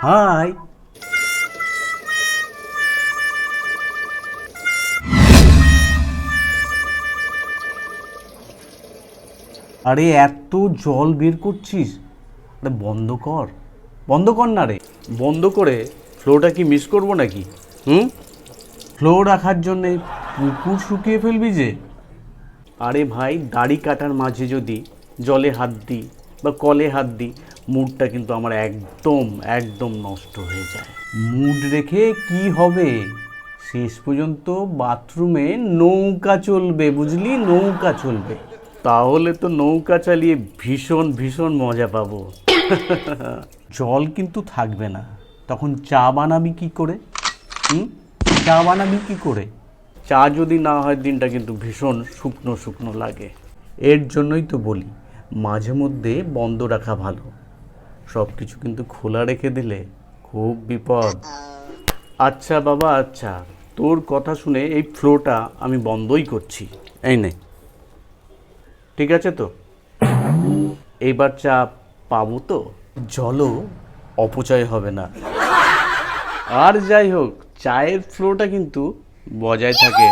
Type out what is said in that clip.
High. আরে এত জল বের করছিস, আরে বন্ধ কর, বন্ধ কর না রে। বন্ধ করে ফ্লোটা কি মিস করবো নাকি? ফ্লো রাখার জন্যে পুকুর শুকিয়ে ফেলবি যে। আরে ভাই, দাড়ি কাটার মাঝে যদি জলে হাত দিই বা কলে হাত দিই, মুডটা কিন্তু আমার একদম একদম নষ্ট হয়ে যায়। মুড রেখে কি হবে, শেষ পর্যন্ত বাথরুমে নৌকা চলবে, বুঝলি, নৌকা চলবে। তাহলে তো নৌকা চালিয়ে ভীষণ ভীষণ মজা পাবো। জল কিন্তু থাকবে না, তখন চা বানাবি কি করে? চা বানাবি কি করে? চা যদি না হয় দিনটা কিন্তু ভীষণ শুকনো শুকনো লাগে। এর জন্যই তো বলি মাঝে মধ্যে বন্ধ রাখা ভালো, সব কিছু কিন্তু খোলা রেখে দিলে খুব বিপদ। আচ্ছা বাবা, আচ্ছা, তোর কথা শুনে এই ফ্লোটা আমি বন্ধই করছি। এই নে, ঠিক আছে তো? এইবার চা পাবো তো? জলও অপচয় হবে না। আর যাই হোক, চায়ের ফ্লোটা কিন্তু বজায় থাকে।